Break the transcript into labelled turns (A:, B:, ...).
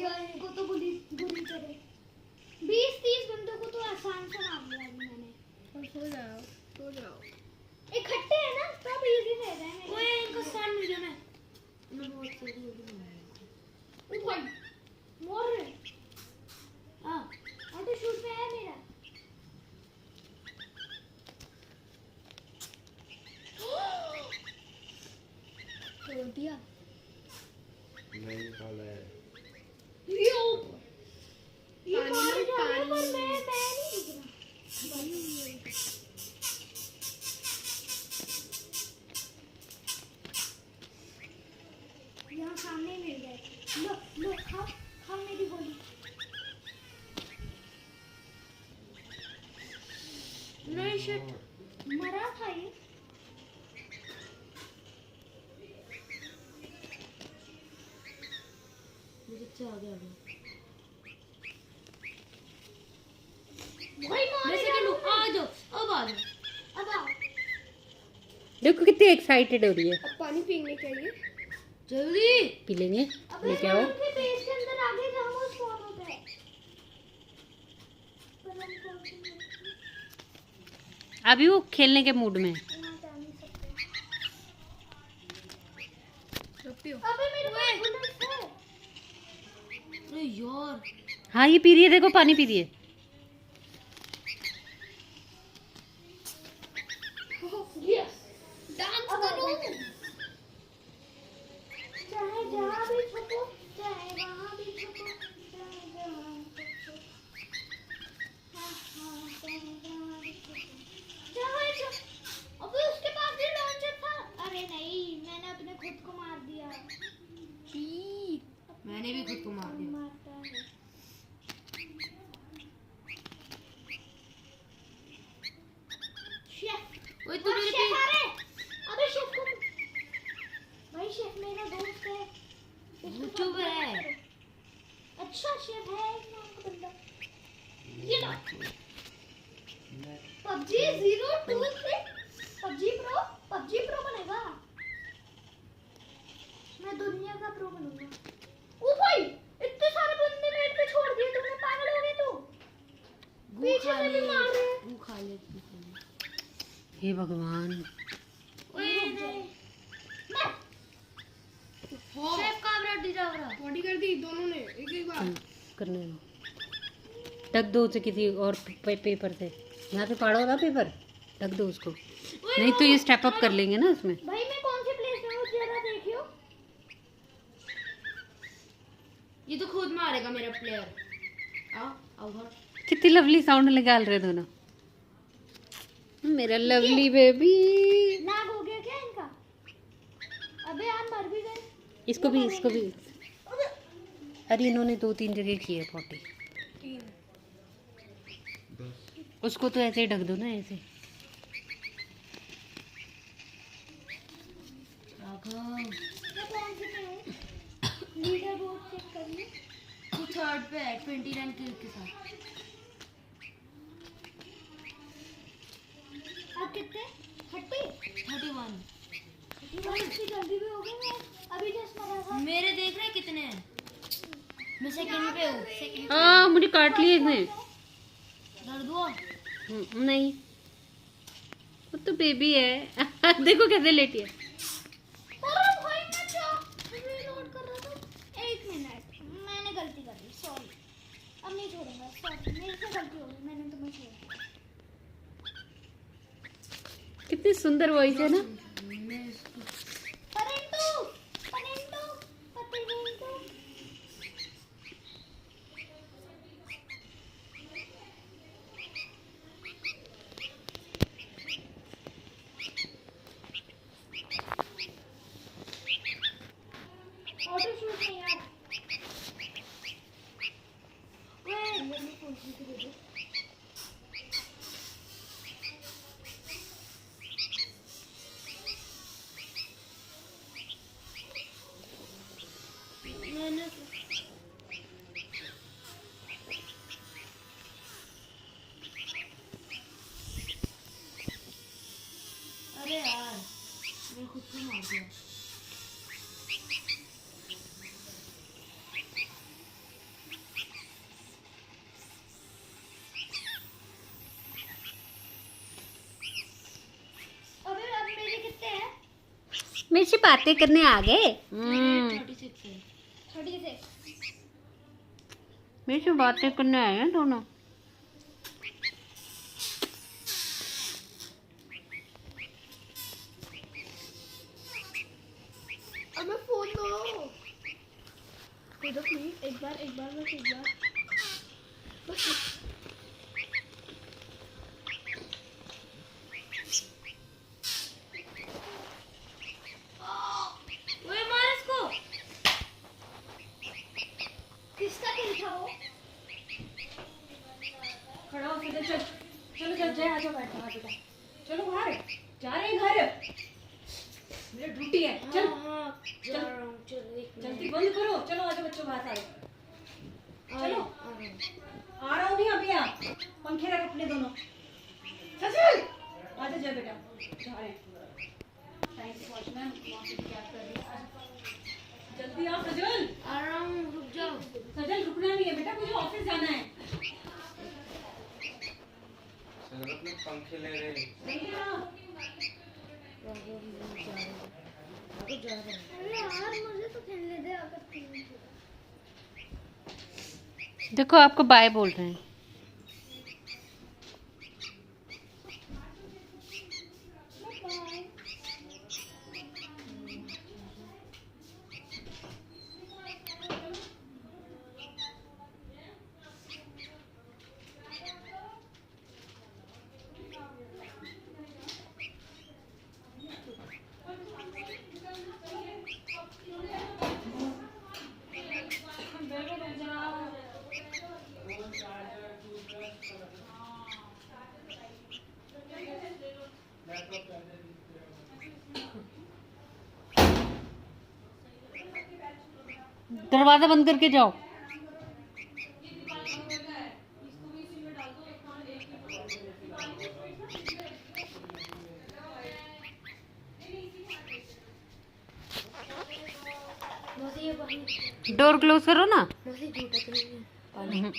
A: दिया इनको तो बुरी बुरी तरह। 20-30 बंदों को तो आसान से मार दिया मैंने। सो जाओ इकट्ठे है ना सब इजी रह रहा है। ओए इनको स्टैंड मिल जाना है। मैं बहुत जल्दी ओ भाई मोर रहे। हां ऑटो शूट पे है मेरा। तोड़ दिया
B: नहीं खाला है
A: ये मार जाने पर मैं नहीं रुकना। यहाँ सामने मिल गए। लो लो खाओ खाओ मेरी गोली। नहीं शिट मरा था ये। मुझे आ गया भाई मार आ जाओ अब आ जाओ अब आओ।
C: देखो कितनी एक्साइटेड हो रही है।
A: अब पानी पीने के लिए जल्दी
C: पी लेंगे। लेके आओ।
A: उनके बेस के अंदर आगे जहां स्पॉन होता है। पर हम कौन से
C: अभी वो खेलने के मूड में।
A: यहाँ जा नहीं सकते। अबे मेरे पास बुलेट है। अरे यार
C: हाँ ये पी रही है, देखो पानी पी रही है।
A: यस डांस करो। चाहे जहाँ भी छुपो चाहे वहाँ भी छुपो चाहे जहाँ छुपो अबे उसके पास भी लॉन्चर था। अरे नहीं मैंने अपने खुद को मार दिया।
D: मैंने भी खुद को मार दिया।
A: मारता है शेफ।
D: ओए तू मेरे
A: शेफ आ रहे। अबे शेफ को भाई शेफ मेरा दोस्त है।
D: चुप है।
A: अच्छा शेफ है एक नाम का बंदा। ये लो PUBG 023 PUBG प्रो बनेगा। मैं दुनिया का प्रो बनूंगा। ओ भाई इतने सारे बंदे मेरे पे छोड़ दिए तूने। पागल हो गए तू। पीछे से भी मार रहे हैं।
D: वो खा ले।
C: हे भगवान।
A: ओए नहीं मैं
D: शेफ का ब्लड जा रहा।
A: बॉडी कर दी दोनों ने एक बार।
C: करने दो। ढक दो उसे किसी और पेपर से। यहाँ से फाड़ो ना पेपर। ढक दो उसको। नहीं तो ये स्टेप अप कर लेंगे ना उसमें।
A: भाई मैं कौन से प्लेस में हूँ जरा देखियो।
D: ये तो खुद मारेगा मेरा प्लेयर। आओ आओ घर।
C: कितनी लवली साउंड निकाल रहे दोनों। मेरा लवली बेबी।
A: लैग हो गया क्या इनका। अबे यार मर भी गए।
C: इसको भी। अरे इन्होंने 2-3 जगह की है 40। उसको तो ऐसे ही ढक दो ना ऐसे।
A: मैं कौन से में हूँ लीडर बोर्ड चेक कर ली।
D: तू थर्ड पे है 29 किल के साथ।
A: आप कितने
D: 31।
A: इतनी जल्दी भी हो गई। मैं अभी जस्ट मरा था।
D: मेरे देख रहे कितने हैं। मैं सेकंड पे हूँ। सेकंड
C: हाँ मुझे काट लिए इसने।
D: दर्द हुआ।
C: नहीं वो तो बेबी है। देखो कैसे लेटी है।
A: अरे भाई मैं क्या रीलोड कर रहा था। 1 मिनट मैंने गलती कर दी सॉरी। अब नहीं छोड़ूंगा सॉरी मेरे से गलती हो गई। मैंने तुम्हें छोड़ दिया।
C: कितनी सुंदर वॉइस है ना।
A: परेंटू परेंटू परेंटू। ऑटो शूट नहीं यार। वे मैंने फोन से दे दो। मैंने
D: अरे यार मैं खुद को मार दिया।
C: मेरे से बातें करने आ गए।
D: 36 है।
A: 36
C: मेरे से बातें करने आए हैं दोनों।
A: अब मैं फोन दो प्लीज, एक बार बस एक बार बस।
D: ओए मार इसको।
A: किसका किल था वो?
C: खड़ा हो सीधे चल। चलो चल जय, आ जाओ बैठ वहाँ बेटा। चलो बाहर जा रहे हैं घर, मेरी ड्यूटी है। चल
D: हाँ जा रहा हूँ। चल एक
C: जल्दी बंद करो। चलो आ जाओ बच्चों बाहर सारे। चलो
D: मिनट।
C: आ रहा हूँ नहीं अभी। आप पंखे रख अपने दोनों। चल चल आ जा जय बेटा, जा रहे हैं। टाइम से पहुंचना है, वहाँ से क्या कर रही है। आ जा। जल्दी आओ सजल।
D: आ रहा हूँ, रुक जाओ।
C: सजल रुकना नहीं है बेटा, मुझे ऑफिस जाना है।
B: सर अपने पंखे ले रहे हैं।
C: जल्दी आओ।
A: अरे यार मुझे तो खेलने दे अगर खेलने दे।
C: देखो आपको बाय बोल रहे हैं।
A: बाय।
C: दरवाजा बंद करके जाओ।
D: मौसी ये पानी,
C: डोर क्लोज करो ना।
D: मौसी झूठा तो नहीं है पानी।